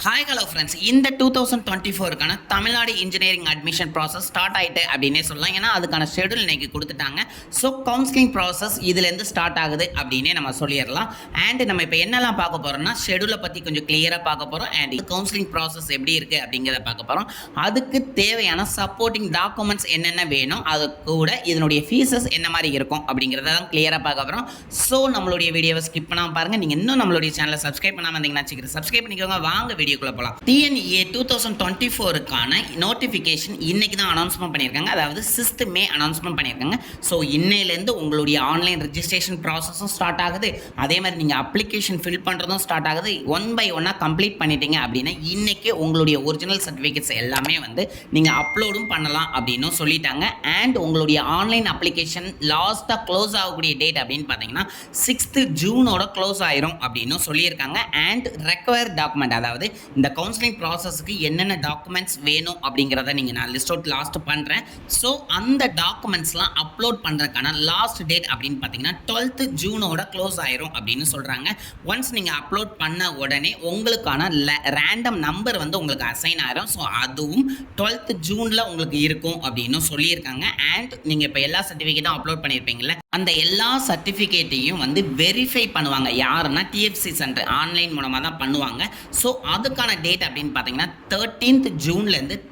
Hi hello friends, இந்த 2024க்கான Tamil Nadu engineering admission process start ஆகிட்டு அப்படின்னே சொல்லலாம். ஏன்னா அதுக்கான ஷெடியூல் இன்னைக்கு கொடுத்துட்டாங்க. ஸோ கவுன்சிலிங் ப்ராசஸ் இதுலேருந்து ஸ்டார்ட் ஆகுது அப்படின்னே நம்ம சொல்லிடலாம். அண்ட் நம்ம இப்போ என்னெல்லாம் பார்க்க போகிறோம்னா, ஷெடியூலை பற்றி கொஞ்சம் கிளியராக பார்க்க போகிறோம். அண்ட் கவுன்சிலிங் ப்ராசஸ் எப்படி இருக்குது அப்படிங்கிறத பார்க்க போகிறோம். அதுக்கு தேவையான சப்போர்ட்டிங் டாக்குமெண்ட்ஸ் என்னென்ன வேணும், அது கூட இதனுடைய ஃபீஸஸ் என்ன மாதிரி இருக்கும் அப்படிங்கிறத தான் கிளியராக பார்க்க போகிறோம். ஸோ நம்மளுடைய வீடியோவை ஸ்கிப் பண்ணாமல் பாருங்கள். நீங்கள் இன்னும் நம்மளுடைய சேனலை சப்ஸ்கிரைப் பண்ணாமல் இருந்தீங்கன்னா சீக்கிரம் சப்ஸ்கிரைப் பண்ணிக்கோங்க. வாங்க வீடியோக்குள்ள போலாம். TNEA 2024க்கான நோட்டிஃபிகேஷன் இன்னைக்கு தான் அனௌன்ஸ்மெண்ட் பண்ணியிருக்காங்க. அதாவது 6th May அனௌன்ஸ்மெண்ட் பண்ணியிருக்காங்க. ஸோ இன்னையிலேருந்து உங்களுடைய ஆன்லைன் ரெஜிஸ்ட்ரேஷன் ப்ராசஸும் ஸ்டார்ட் ஆகுது. அதே மாதிரி நீங்கள் அப்ளிகேஷன் ஃபில் பண்ணுறதும் ஸ்டார்ட் ஆகுது. ஒன் பை ஒன்னாக கம்ப்ளீட் பண்ணிட்டீங்க அப்படின்னா இன்னைக்கு உங்களுடைய ஒரிஜினல் சர்டிஃபிகேட்ஸ் எல்லாமே வந்து நீங்கள் அப்லோடும் பண்ணலாம் அப்படின்னு சொல்லிட்டாங்க. அண்ட் உங்களுடைய ஆன்லைன் அப்ளிகேஷன் லாஸ்ட்டாக க்ளோஸ் ஆகக்கூடிய டேட் அப்படின்னு பார்த்தீங்கன்னா 6th June க்ளோஸ் ஆயிரும் அப்படின்னு சொல்லியிருக்காங்க. அண்ட் ரெக்வயர் டாக்குமெண்ட், அதாவது இந்த கவுன்சிலிங் ப்ராசஸ்க்கு என்னென்ன டாக்குமெண்ட்ஸ் வேணும் அப்படிங்கிறத நான் லிஸ்ட் அவுட் லாஸ்ட் பண்ணுறேன். ஸோ அந்த டாக்குமெண்ட்ஸ்லாம் அப்லோட் பண்ணுறதுக்கான லாஸ்ட் டேட் அப்படின்னு பார்த்தீங்கன்னா 12th June க்ளோஸ் ஆயிரும் அப்படின்னு சொல்கிறாங்க. ஒன்ஸ் நீங்கள் அப்லோட் பண்ண உடனே உங்களுக்கான ரேண்டம் நம்பர் வந்து உங்களுக்கு அசைன் ஆயிரும். ஸோ அதுவும் 12th June உங்களுக்கு இருக்கும் அப்படின்னு சொல்லியிருக்காங்க. அண்ட் நீங்கள் இப்போ எல்லா சர்டிஃபிகேட்டும் அப்லோட் பண்ணியிருப்பீங்களே, அந்த எல்லா சர்டிஃபிகேட்டையும் வந்து வெரிஃபை பண்ணுவாங்க. யாருன்னா TFC சென்டர் ஆன்லைன் மூலமாக தான் பண்ணுவாங்க. ஸோ அதுக்கான டேட் அப்படின்னு பார்த்தீங்கன்னா 13th June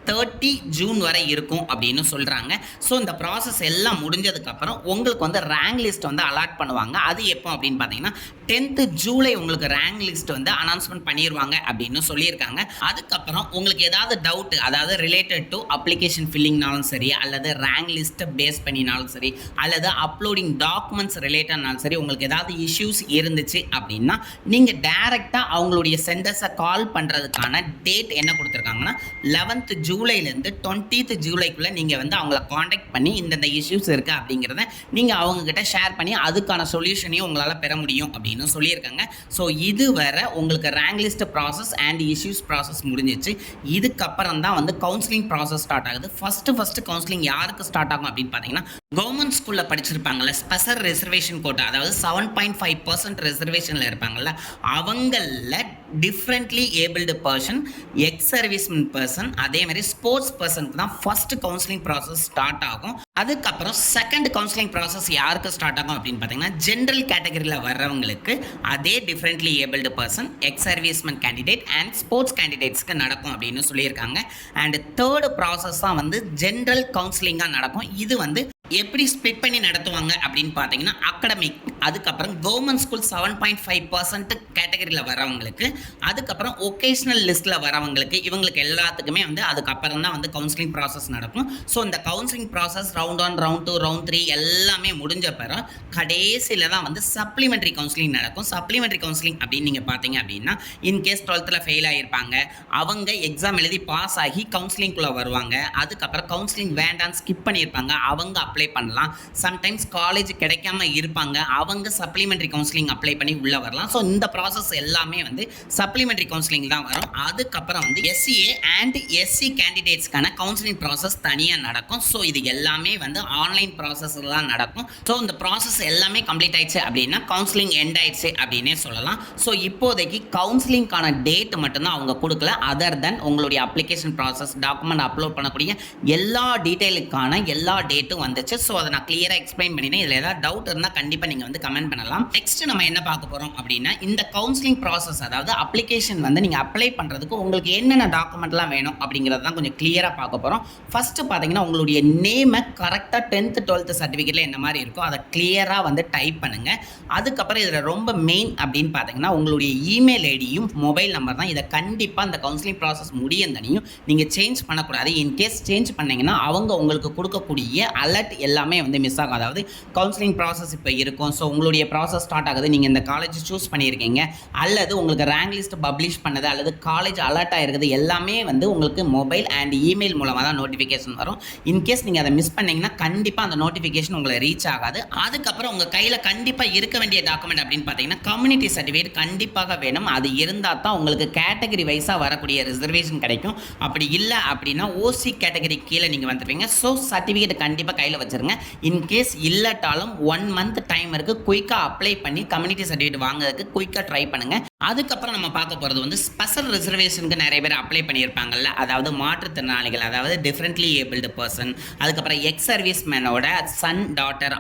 30 June வரை இருக்கும் அப்படின்னு சொல்கிறாங்க. ஸோ இந்த ப்ராசஸ் எல்லாம் முடிஞ்சதுக்கப்புறம் உங்களுக்கு வந்து ரேங்க் லிஸ்ட் வந்து அலாட் பண்ணுவாங்க. அது எப்போ அப்படின்னு பார்த்தீங்கன்னா 10th July உங்களுக்கு ரேங்க் லிஸ்ட் வந்து அனௌன்ஸ்மெண்ட் பண்ணிடுவாங்க அப்படின்னு சொல்லியிருக்காங்க. அதுக்கப்புறம் உங்களுக்கு ஏதாவது டவுட், அதாவது ரிலேட்டட் டு அப்ளிகேஷன் ஃபில்லிங்னாலும் சரி, அல்லது ரேங்க் லிஸ்ட்டை பேஸ் பண்ணினாலும் சரி, அல்லது அப்லோடிங் டாக்குமெண்ட்ஸ் ரிலேட்டட்னாலும் சரி, உங்களுக்கு ஏதாவது இஷ்யூஸ் இருந்துச்சு அப்படின்னா நீங்கள் டைரெக்டாக அவங்களுடைய சென்டர்ஸை கால் பண்ணுறதுக்கான டேட் என்ன கொடுத்துருக்காங்கன்னா 11th July 20th July நீங்கள் வந்து அவங்கள காண்டாக்ட் பண்ணி இந்தந்த இஷ்யூஸ் இருக்குது அப்படிங்கிறத நீங்கள் அவங்கக்கிட்ட ஷேர் பண்ணி அதுக்கான சொல்யூஷனையும் உங்களால் பெற முடியும் அப்படின்னு சொல்லியிருக்காங்க. ஸோ இதுவரை உங்களுக்கு rank list process and issues process முடிஞ்சிச்சு. இதுக்கப்புறம் தான் வந்து கவுன்சிலிங் ப்ராசஸ் ஸ்டார்ட் ஆகுது. ஃபஸ்ட்டு கவுன்சிலிங் யாருக்கு ஸ்டார்ட் ஆகும் அப்படின்னு பார்த்தீங்கன்னா, கவர்மெண்ட் ஸ்கூலில் படிச்சிருப்பாங்கல்ல, ஸ்பெஷல் ரிசர்வேஷன் கோட்டா, அதாவது 7.5% ரிசர்வேஷனில் இருப்பாங்கல்ல, அவங்களில் differently abled person, ex servicemen person, அதே மாதிரி ஸ்போர்ட்ஸ் பர்சனுக்கு தான் ஃபர்ஸ்ட் கவுன்சிலிங் ப்ராசஸ் ஸ்டார்ட் ஆகும். அதுக்கப்புறம் செகண்ட் கவுன்சிலிங் ப்ராசஸ் யாருக்கு ஸ்டார்ட் ஆகும் அப்படின்னு பார்த்தீங்கன்னா, ஜென்ரல் கேட்டகரியில் வர்றவங்களுக்கு, அதே differently abled person, ex servicemen candidate and sports கேண்டிடேட்ஸ்க்கு நடக்கும் அப்படின்னு சொல்லியிருக்காங்க. அண்ட் தேர்டு ப்ராசஸ் தான் வந்து ஜென்ரல் கவுன்சிலிங்காக நடக்கும். இது வந்து எப்படி ஸ்ப்ளிட் பண்ணி நடத்துவாங்க அப்படின்னு பார்த்தீங்கன்னா, அகடமிக், அதுக்கப்புறம் கவர்மெண்ட் ஸ்கூல் 7.5% கேட்டகரியில் வரவங்களுக்கு, அதுக்கப்புறம் ஒகேஷ்னல் லிஸ்ட்டில் வரவங்களுக்கு, இவங்களுக்கு எல்லாத்துக்குமே வந்து அதுக்கப்புறம் தான் வந்து கவுன்சிலிங் ப்ராசஸ் நடக்கும். ஸோ இந்த counselling process round 1, round 2, round 3 எல்லாமே முடிஞ்ச பிறகு கடைசியில் தான் வந்து சப்ளிமெண்ட்ரி கவுன்சிலிங் நடக்கும். சப்ளிமெண்ட்ரி கவுன்சிலிங் அப்படின்னு நீங்கள் பார்த்தீங்க அப்படின்னா, இன்கேஸ் 12th ஃபெயில் ஆகியிருப்பாங்க, அவங்க எக்ஸாம் எழுதி பாஸ் ஆகி கவுன்சிலிங்குள்ளே வருவாங்க. அதுக்கப்புறம் கவுன்சிலிங் வேண்டான்னு ஸ்கிப் பண்ணியிருப்பாங்க, அவங்க அப்ளை பண்ணலாம். சம்டைம்ஸ் காலேஜ் கிடைக்காம இருப்பாங்க, அவங்க சப்ளிமெண்ட்ரி கவுன்சிலிங் அப்ளை பண்ணி உள்ள வரலாம். ஸோ இந்த ப்ராசஸ் எல்லாமே வந்து சப்ளிமெண்ட்ரி கவுன்சிலிங் தான் வரும். அதுக்கப்புறம் வந்து SCA அண்ட் SC கேண்டிடேட்ஸ்க்கான கவுன்சிலிங் ப்ராசஸ் தனியாக நடக்கும். ஸோ இது எல்லாமே வந்து ஆன்லைன் ப்ராசஸ் தான் நடக்கும். ஸோ இந்த ப்ராசஸ் எல்லாமே கம்ப்ளீட் ஆயிடுச்சு அப்படின்னா கவுன்சிலிங் எண்ட் ஆயிடுச்சு அப்படின்னே சொல்லலாம். ஸோ இப்போதைக்கு கவுன்சிலிங்கான டேட் மட்டும்தான் அவங்க கொடுக்கல. அதர் தென் உங்களுடைய அப்ளிகேஷன் ப்ராசஸ், டாக்குமெண்ட் அப்லோட் பண்ணக்கூடிய எல்லா டீட்டெயிலுக்கான எல்லா டேட்டும் வந்துச்சு. ஸோ அதை நான் கிளியராக எக்ஸ்பிளைன் பண்ணிட்டேன். இதில் ஏதாவது டவுட் இருந்தால் கண்டிப்பாக நீங்கள் வந்து கமெண்ட் பண்ணலாம். நெக்ஸ்ட் நம்ம என்ன பார்க்க போகிறோம் அப்படின்னா, இந்த கவுன்சிலிங் ப்ராசஸ், அதாவது அப்ளிகேஷன் வந்து நீங்கள் அப்ளை பண்ணுறதுக்கு உங்களுக்கு என்னென்ன டாக்குமெண்ட்லாம் வேணும் அப்படிங்கிறது தான் கொஞ்சம் கிளியராக பார்க்க போகிறோம். ஃபஸ்ட்டு பார்த்தீங்கன்னா, உங்களுடைய நேமை கரெக்டாக 10th 12th சர்டிஃபிகேட்டில் என்ன மாதிரி இருக்கோ அதை கிளியராக வந்து டைப் பண்ணுங்கள். அதுக்கப்புறம் இதில் ரொம்ப மெயின் அப்படின்னு பார்த்தீங்கன்னா, உங்களுடைய இமெயில் ஐடியும் மொபைல் நம்பர் தான். இதை கண்டிப்பாக அந்த கவுன்சிலிங் ப்ராசஸ் முடியந்தனையும் நீங்கள் சேஞ்ச் பண்ணக்கூடாது. இன்கேஸ் சேஞ்ச் பண்ணிங்கன்னா அவங்க உங்களுக்கு கொடுக்கக்கூடிய அலர்ட் எல்லாமே வந்து மிஸ் ஆகும். அதாவது கவுன்சிலிங் ப்ராசஸ் இப்போ இருக்கும், ஸோ உங்களுடைய ப்ராசஸ் ஸ்டார்ட் ஆகுது, நீங்கள் இந்த காலேஜ் சூஸ் பண்ணியிருக்கீங்க, அல்லது உங்களுக்கு ரேங்க் லிஸ்ட் பப்ளிஷ் பண்ணது, அல்லது காலேஜ் அலர்ட் ஆகிருக்குது, எல்லாமே வந்து உங்களுக்கு மொபைல் அண்ட் இமெயில் மூலமாக தான் நோட்டிஃபிகேஷன் வரும். இன்கேஸ் நீங்கள் அதை மிஸ் பண்ணிங்கன்னா கண்டிப்பாக அந்த நோட்டிஃபிகேஷன் உங்களை ரீச் ஆகாது. அதுக்கப்புறம் உங்கள் கையில் கண்டிப்பாக இருக்க வேண்டிய டாக்குமெண்ட் அப்படின்னு பார்த்தீங்கன்னா, கம்யூனிட்டி சர்டிஃபிகேட் கண்டிப்பாக வேணும். அது இருந்தால் தான் உங்களுக்கு கேட்டகரி வைஸாக வரக்கூடிய ரிசர்வேஷன் கிடைக்கும். அப்படி இல்லை அப்படின்னா OC கேட்டகரி கீழே நீங்கள் வந்துடுவீங்க. ஸோ சர்டிஃபிகேட் கண்டிப்பாக கையில் வச்சுருங்க. இன்கேஸ் இல்லாட்டாலும் 1 month டைம் இருக்குது, குயிக்காக அப்ளை பண்ணி கம்யூனிட்டி சர்டிஃபிகேட் வாங்குறதுக்கு குயிக்காக ட்ரை பண்ணுங்கள். அதுக்கப்புறம் நம்ம பார்க்க போகிறது வந்து ஸ்பெஷல் ரிசர்வேஷனுக்கு நிறைய பேர் அப்ளை பண்ணியிருப்பாங்கல்ல, அதாவது மாற்றுத்திறனாளிகள், அதாவது டிஃப்ரெண்ட்லி ஏபிள்டு பர்சன், அதுக்கப்புறம் எக்ஸ் சர்வீஸ் மேனோட சன் டாட்டர்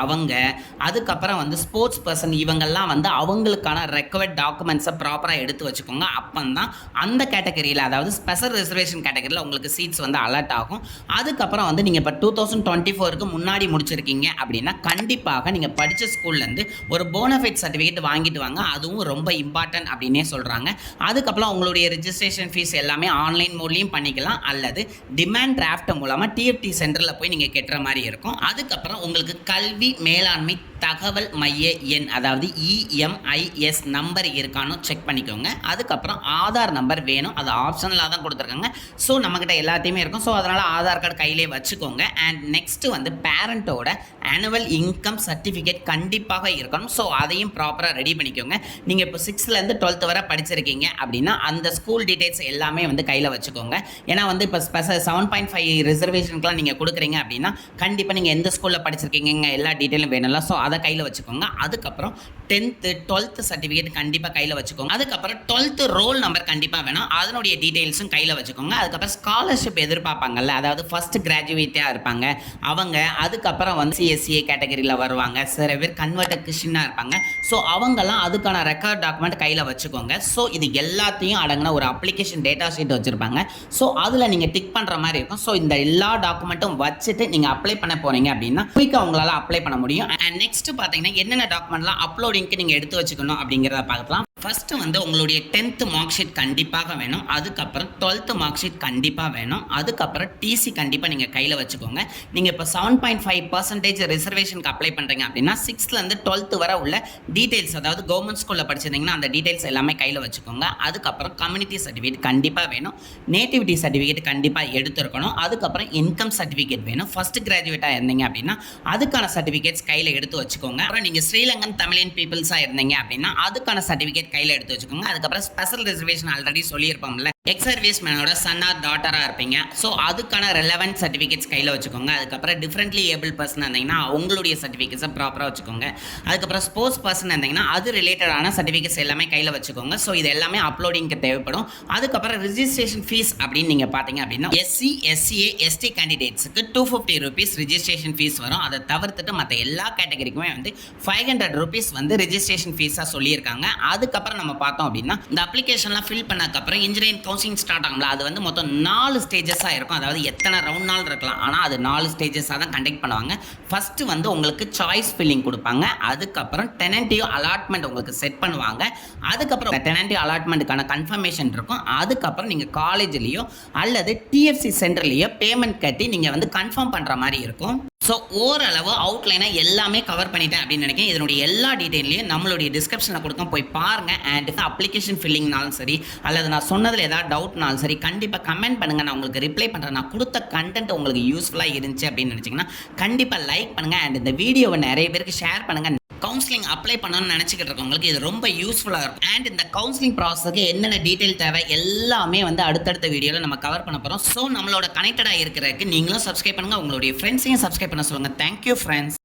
அவங்க அதுக்கப்புறம் வந்து ஸ்போர்ட்ஸ் பர்சன், இவங்கெல்லாம் வந்து அவங்களுக்கான ரெக்கவர்ட் டாக்குமெண்ட்ஸை ப்ராப்பராக எடுத்து வச்சுக்கோங்க. அப்போ தான் அந்த கேட்டகரியில், அதாவது ஸ்பெஷல் ரிசர்வேஷன் கேட்டகரியில் உங்களுக்கு சீட்ஸ் வந்து அலர்ட் ஆகும். அதுக்கப்புறம் வந்து நீங்கள் இப்போ 2024க்கு முன்னாடி முடிச்சிருக்கீங்க அப்படின்னா கண்டிப்பாக நீங்கள் படித்த ஸ்கூல்லேருந்து ஒரு போனஃபைட் சர்டிஃபிகேட் வாங்கிட்டு வாங்க. அதுவும் ரொம்ப இம்பார்ட்டன்ட் அப்படின்னே சொல்கிறாங்க. அதுக்கப்புறம் உங்களுடைய ரிஜிஸ்ட்ரேஷன் ஃபீஸ் எல்லாமே ஆன்லைன் மூலியம் பண்ணிக்கலாம், அல்லது டிமாண்ட் டிராஃப்ட் மூலமாக டிஎஃப்டி சென்டரில் போய் நீங்கள் கட்டுற மாதிரி இருக்கும். அதுக்கப்புறம் உங்களுக்கு கல்வி மேலாண்மை தகவல் மைய எண், அதாவது இஎம்ஐஎஸ் நம்பர் இருக்கான்னு செக் பண்ணிக்கோங்க. அதுக்கப்புறம் ஆதார் நம்பர் வேணும், அது ஆப்ஷனலாக தான் கொடுத்துருக்காங்க. ஸோ நம்மக்கிட்ட எல்லாத்தையுமே இருக்கும். ஸோ அதனால் ஆதார் கார்டு கையிலே வச்சுக்கோங்க. அண்ட் நெக்ஸ்ட்டு வந்து பேரண்ட்டோட ஆனுவல் இன்கம் சர்டிஃபிகேட் கண்டிப்பாக இருக்கணும். ஸோ அதையும் ப்ராப்பராக ரெடி பண்ணிக்கோங்க. நீங்கள் இப்போ 6லேருந்து 12th வரை படிச்சிருக்கீங்க அப்படின்னா அந்த ஸ்கூல் டீட்டெயில்ஸ் எல்லாமே வந்து கையில் வச்சுக்கோங்க. ஏன்னா வந்து இப்போ 7.5 ரிசர்வேஷனுக்குலாம் நீங்கள் கொடுக்குறீங்க அப்படின்னா கண்டிப்பாக நீங்கள் எந்த ஸ்கூலில் படிச்சிருக்கீங்க எல்லா டீட்டெயிலும் வேணும்ல. ஸோ அதை கையில் வச்சுக்கோங்க. அதுக்கப்புறம் 10th 12th சர்டிஃபிகேட் கண்டிப்பாக கையில் வச்சுக்கோங்க. அதுக்கப்புறம் 12th ரோல் நம்பர் கண்டிப்பாக வேணும், அதனுடைய டீட்டெயில்ஸும் கையில் வச்சுக்கோங்க. அதுக்கப்புறம் ஸ்காலர்ஷிப் எதிர்பார்ப்பாங்கல்ல, அதாவது ஃபர்ஸ்ட் கிராஜுவேட்டாக இருப்பாங்க அவங்க, அதுக்கப்புறம் வந்து சிஎஸ்சிஏ கேட்டகரியில் வருவாங்க, சில பேர் கன்வெர்ட்டட் கிறிஸ்டினாக இருப்பாங்க. ஸோ அவங்கெல்லாம் அதுக்கான ரெக்கார்ட் டாக்குமெண்ட் கையில் வச்சுக்கோங்க. ஸோ இது எல்லாத்தையும் அடங்கின ஒரு அப்ளிகேஷன் டேட்டா ஷீட் வச்சுருப்பாங்க. ஸோ அதில் நீங்கள் டிக் பண்ணுற மாதிரி இருக்கும். ஸோ இந்த எல்லா டாக்குமெண்ட்டும் வச்சுட்டு நீங்கள் அப்ளை பண்ண போகிறீங்க அப்படின்னா குயிக்காக உங்களால் அப்ளை பண்ண முடியும். அண்ட் நெக்ஸ்ட் பார்த்தீங்கன்னா என்னென்ன டாக்குமெண்ட்லாம் அப்லோடிங்க்கு நீங்கள் எடுத்து வச்சுக்கணும் அப்படிங்கிறத பார்க்கலாம். ஃபர்ஸ்ட் வந்து உங்களுடைய 10th மார்க் ஷீட் கண்டிப்பாக வேணும். அதுக்கப்புறம் 12th மார்க் ஷீட் கண்டிப்பாக வேணும். அதுக்கப்புறம் டிசி கண்டிப்பாக நீங்கள் கையில் வச்சுக்கோங்க. நீங்கள் இப்போ 7.5% ரிசர்வேஷனுக்கு அப்ளை பண்ணுறீங்க அப்படின்னா 6லேருந்து 12th வரை உள்ள டீட்டெயில்ஸ், அதாவது கவர்மெண்ட் ஸ்கூலில் படிச்சிருந்தீங்கன்னா அந்த டீட்டெயில்ஸ் எல்லாமே கையில் வச்சுக்கோங்க. அதுக்கப்புறம் கம்யூனிட்டி சர்டிஃபிகேட் கண்டிப்பாக வேணும், நேட்டிவிட்டி சர்டிஃபிகேட் கண்டிப்பாக எடுத்துருக்கணும். அதுக்கப்புறம் இன்கம் சர்டிஃபிகேட் வேணும். ஃபர்ஸ்ட் கிராஜுவேட்டாக இருந்தீங்க அப்படின்னா அதுக்கான சர்டிஃபிகேட்ஸ் கையில் எடுத்து வச்சுக்கோங்க. அப்புறம் நீங்கள் ஸ்ரீலங்கன் தமிழின் பீப்புள்ஸாக இருந்தீங்க அப்படின்னா அதுக்கான சர்டிஃபிகேட் கையில் எடுத்து வச்சுக்கோங்க. அதுக்கப்புறம் ஸ்பெஷல் ரிசர்வேஷன் ஆல்ரெடி சொல்லியிருப்போம்ல, எக்ஸ் சர்வீஸ் மேனோட சன் ஆர் டாட்டராக இருப்பீங்க. ஸோ அதுக்கான ரெலவெண்ட் சர்டிஃபிகேட்ஸ் கையில் வச்சுக்கோங்க. அதுக்கப்புறம் டிஃப்ரெண்ட்லி ஏபிள் பர்சன் இருந்தீங்கன்னா உங்களுடைய சர்டிஃபிகேட்ஸை ப்ராப்பராக வச்சுக்கோங்க. அதுக்கப்புறம் ஸ்போர்ட்ஸ் பர்சன் இருந்தீங்கன்னா அது ரிலேட்டடான சர்டிஃபிகேட்ஸ் எல்லாமே கையில் வச்சுக்கோங்க. ஸோ இது எல்லாமே அப்லோடிங்க்கு தேவைப்படும். அதுக்கப்புறம் ரிஜிஸ்ட்ரேஷன் ஃபீஸ் அப்படின்னு நீங்கள் பார்த்தீங்க அப்படின்னா எஸ்சி எஸ்சிஏ எஸ்டி கேண்டிடேட்ஸுக்கு 250 rupees ரிஜிஸ்ட்ரேஷன் ஃபீஸ் வரும். அதை தவிர்த்துட்டு மற்ற எல்லா கேட்டகரிக்குமே வந்து 500 rupees வந்து ரிஜிஸ்ட்ரேஷன் ஃபீஸாக சொல்லியிருக்காங்க. அதுக்கப்புறம் நம்ம பார்த்தோம் அப்படின்னா இந்த அப்ளிகேஷன்லாம் ஃபில் பண்ணக்கப்புறம் இன்ஜினியரிங் கவுன்சிலிங் ஸ்டார்ட் ஆகும்ல, அது வந்து மொத்தம் 4 ஸ்டேஜஸாக இருக்கும். அதாவது எத்தனை ரவுண்ட் நாள் இருக்கலாம், ஆனால் அது 4 ஸ்டேஜஸாக தான் கண்டக்ட் பண்ணுவாங்க. ஃபர்ஸ்ட் வந்து உங்களுக்கு சாய்ஸ் ஃபில்லிங் கொடுப்பாங்க. அதுக்கப்புறம் டெனன்டிவ் அலாட்மெண்ட் உங்களுக்கு செட் பண்ணுவாங்க. அதுக்கப்புறம் டெனன்டிவ் அலாட்மெண்ட்டுக்கான கன்ஃபர்மேஷன் இருக்கும். அதுக்கப்புறம் நீங்கள் காலேஜ்லேயோ அல்லது டிஎஃப்சி சென்டர்லேயோ பேமெண்ட் கட்டி நீங்கள் வந்து கன்ஃபார்ம் பண்ணுற மாதிரி இருக்கும். ஸோ ஓரளவு அவுட்லைனாக எல்லாமே கவர் பண்ணிட்டேன் அப்படின்னு நினைக்கிறேன். இதனுடைய எல்லா டீட்டெயிலையும் நம்மளுடைய டிஸ்கிரிப்ஷனில் கொடுக்க போய் பாருங்கள். அண்ட் அப்ளிகேஷன் ஃபில்லிங்னாலும் சரி அல்லது நான் சொன்னதில் ஏதாவது டவுட்னாலும் சரி கண்டிப்பாக கமெண்ட் பண்ணுங்கள், நான் உங்களுக்கு ரிப்ளை பண்ணுறேன். நான் கொடுத்த கண்டென்ட் உங்களுக்கு யூஸ்ஃபுல்லாக இருந்துச்சு அப்படின்னு நினச்சிங்கன்னா கண்டிப்பாக லைக் பண்ணுங்கள். அண்ட் இந்த வீடியோவை நிறைய பேருக்கு ஷேர் பண்ணுங்கள். கவுன்சிலிங் அப்ளை பண்ணணும்னு நினச்சிக்கிட்டு இருக்கவங்களுக்கு இது ரொம்ப யூஸ்ஃபுல்லாக இருக்கும். அண்ட் இந்த கவுன்சிலிங் ப்ராசஸ்க்கு என்னென்ன டீட்டெயில் தேவை எல்லாமே வந்து அடுத்தடுத்த வீடியோவில் நம்ம கவர் பண்ண போகிறோம். ஸோ நம்மளோட கனெக்டடாக இருக்கிறதுக்கு நீங்களும் சப்ஸ்கிரைப் பண்ணுங்கள், உங்களுடைய ஃப்ரெண்ட்ஸையும் சப்ஸ்கிரைப் பண்ண சொல்லுங்கள். Thank you friends.